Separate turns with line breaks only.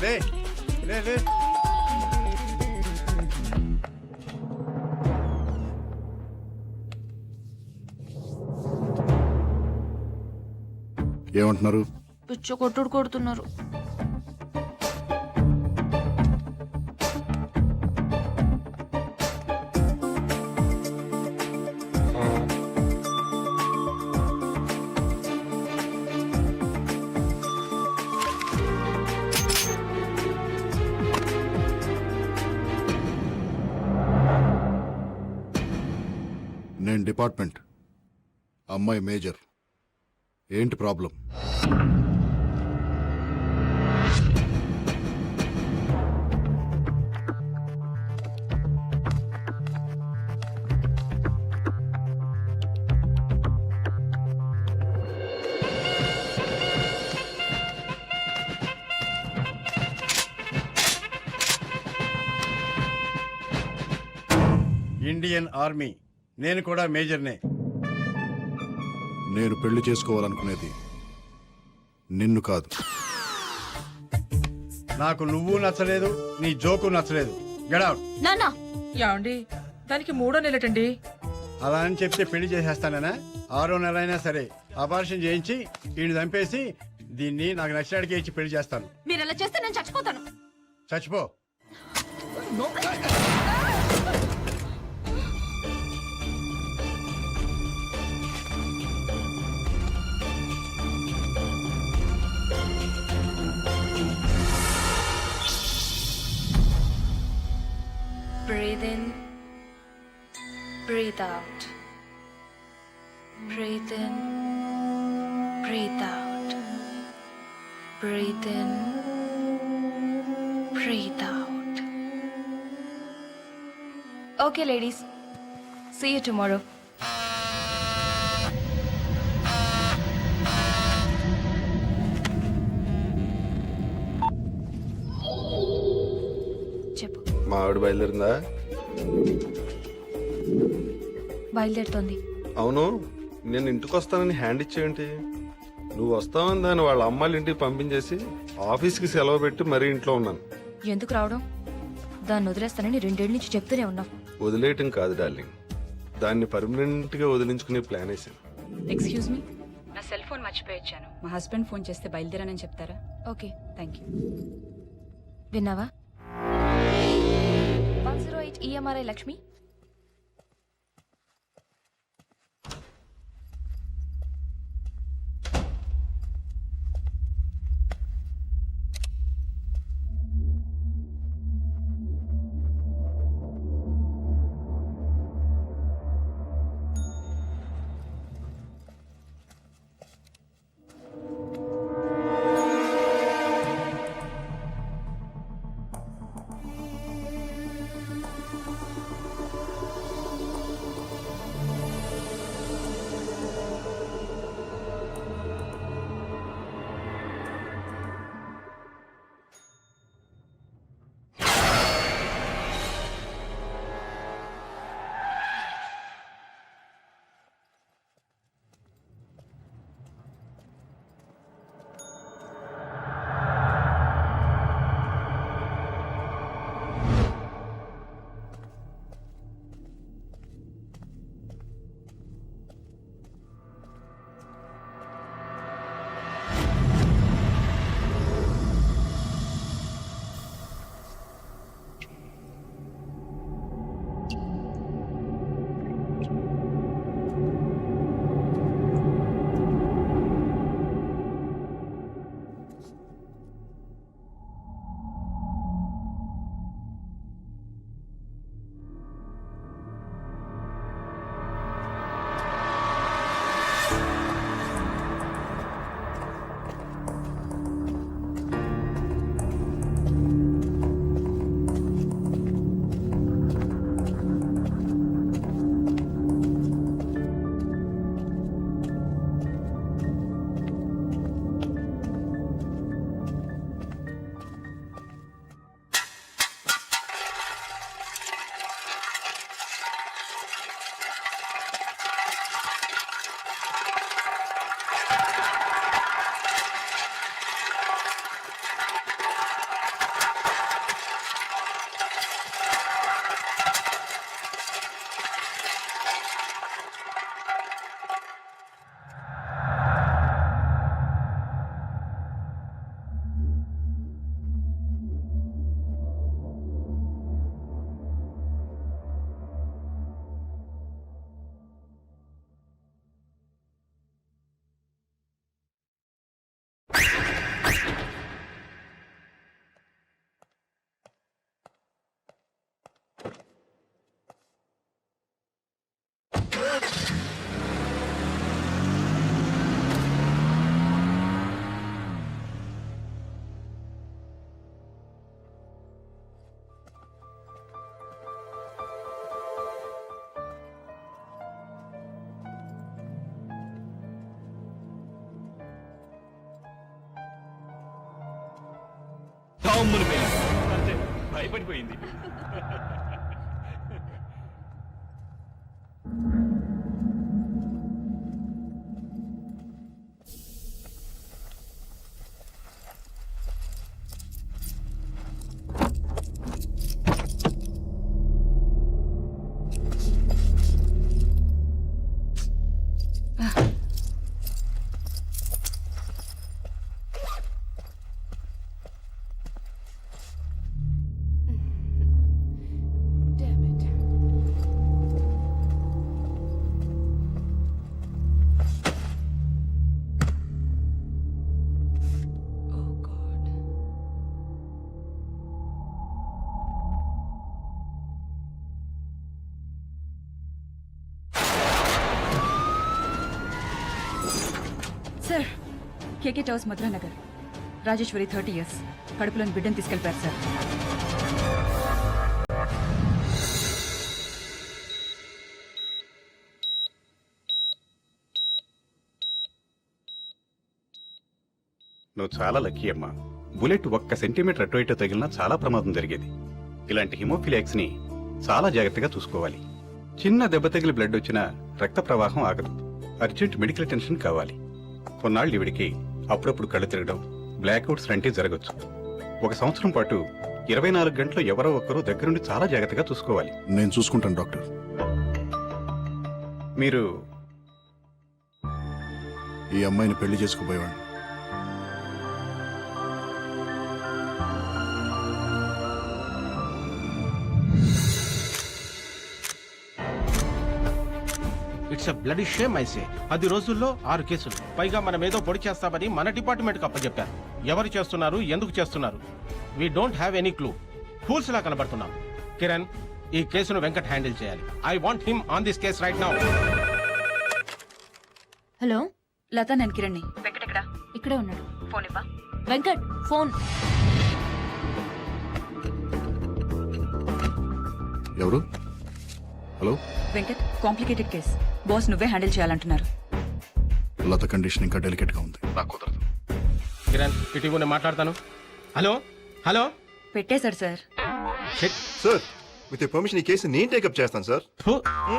లే లే లే.
ఏమంటున్నారు?
పిచ్చ కొట్టుడు కొడుతున్నారు.
నేను డిపార్ట్మెంట్, అమ్మాయి మేజర్. ఏంటి ప్రాబ్లం?
ఇండియన్ ఆర్మీ, నేను కూడా మేజర్నే.
నేను పెళ్లి చేసుకోవాలనుకునేది నిన్ను కాదు.
నాకు నువ్వు నచ్చలేదు, నీ జోకు నచ్చలేదు. Get out.
నాన్న
యాండి దానికి 3వ నెలటండి.
అలా అని చెప్తే పెళ్లి చేసేస్తానా? 6వ నెల అయినా సరే అబార్షన్ చేయించి ఈయన చంపేసి దీన్ని నాకు నచ్చినడికి ఇచ్చి పెళ్లి చేస్తాను.
మీరు ఎలా చేస్తే నేను చచ్చిపోతాను.
చచ్చిపో.
Breathe in, breathe out. Breathe in, breathe out. Breathe in, breathe out. Okay, ladies. See you tomorrow. చెప్పు.
మా ఆవిడ బయలుదేరిందా?
బయలుదేరుతోంది.
అవును, నేను ఇంటికి వస్తానని హ్యాండ్ ఇచ్చేయంటి. నువ్వు వస్తావని దాన్ని వాళ్ళ అమ్మాయిల ఇంటికి పంపించేసి ఆఫీస్కి సెలవు పెట్టి మరీ ఇంట్లో ఉన్నాను.
ఎందుకు రావడం? దాన్ని వదిలేస్తానని 2 ఏళ్ళ నుంచి చెప్తూనే ఉన్నావు.
వదిలేయటం కాదు డార్లింగ్, దాన్ని పర్మనెంట్గా వదిలించుకునే ప్లాన్ వేసాను.
ఎక్స్క్యూజ్ మీ, నా సెల్ ఫోన్ మర్చిపోయి మా హస్బెండ్ ఫోన్ చేస్తే బయలుదేరానని చెప్తారా?
Okay,
thank you.
విన్నావా? 108 EMRI లక్ష్మి.
టామ్ముని పేలింది. అంతే, భయపడిపోయింది.
సార్ కేకే టవర్స్ మధురా నగర్ రాజేశ్వరి 30 years కడుపులోని బిడ్డను తీసుకెళ్ళిపోయారు సార్.
నువ్వు చాలా లక్కీ అమ్మా. బుల్లెట్ ఒక్క సెంటీమీటర్ అటు ఇటు తగిలినా చాలా ప్రమాదం జరిగేది. ఇలాంటి హిమోఫిలియాక్స్ ని చాలా జాగ్రత్తగా చూసుకోవాలి. చిన్న దెబ్బ తగిలి బ్లడ్ వచ్చినా రక్త ప్రవాహం ఆగదు. అర్జెంట్ మెడికల్ అటెన్షన్ కావాలి. కొన్నాళ్ళు ఇవిడికి అప్పుడప్పుడు కళ్ళు తిరగడం, బ్లాక్అవుట్స్ లాంటివి జరగచ్చు. 1 సంవత్సరం పాటు 24 గంటలు ఎవరో ఒకరు దగ్గరుండి చాలా జాగ్రత్తగా చూసుకోవాలి.
నేను చూసుకుంటాను డాక్టర్.
మీరు
ఈ అమ్మాయిని పెళ్లి చేసుకుపోయేవాడిని.
It's a bloody shame I say. 10 రోజుల్లో 6 కేసులు, పైగా మనం ఏదో పొడి చేస్తామని మన డిపార్ట్మెంట్కి అప్పచెప్పారు. ఎవరు చేస్తున్నారు, ఎందుకు చేస్తున్నారు? We don't have any clue. Fools లా కనబడుతున్నాం. కిరణ్, ఈ కేసును వెంకట్ హ్యాండిల్ చేయాలి. I want him on this case right now.
Hello,
Latha, నేను కిరణ్ని. వెంకట్ ఎక్కడ?
ఇక్కడే ఉన్నాడు.
ఫోన్ ఇవ్వా.
వెంకట్ ఫోన్.
ఎవరు? Hello,
Venkat, complicated case. Boss నువ్వే హ్యాండిల్ చేయాలంటున్నారు.
లత కండిషన్ ఇంకా డెలికేట్ గా ఉంది. నాకు కుదరదు.
కిరణ్, ఇటు ఇవ్వు, నేను మాట్లాడతాను. Hello hello.
పెట్టేశారు సార్.
సార్ విత్ పర్మిషన్ ఈ కేసు నేను టేకప్ చేస్తాను సార్.
ఫు.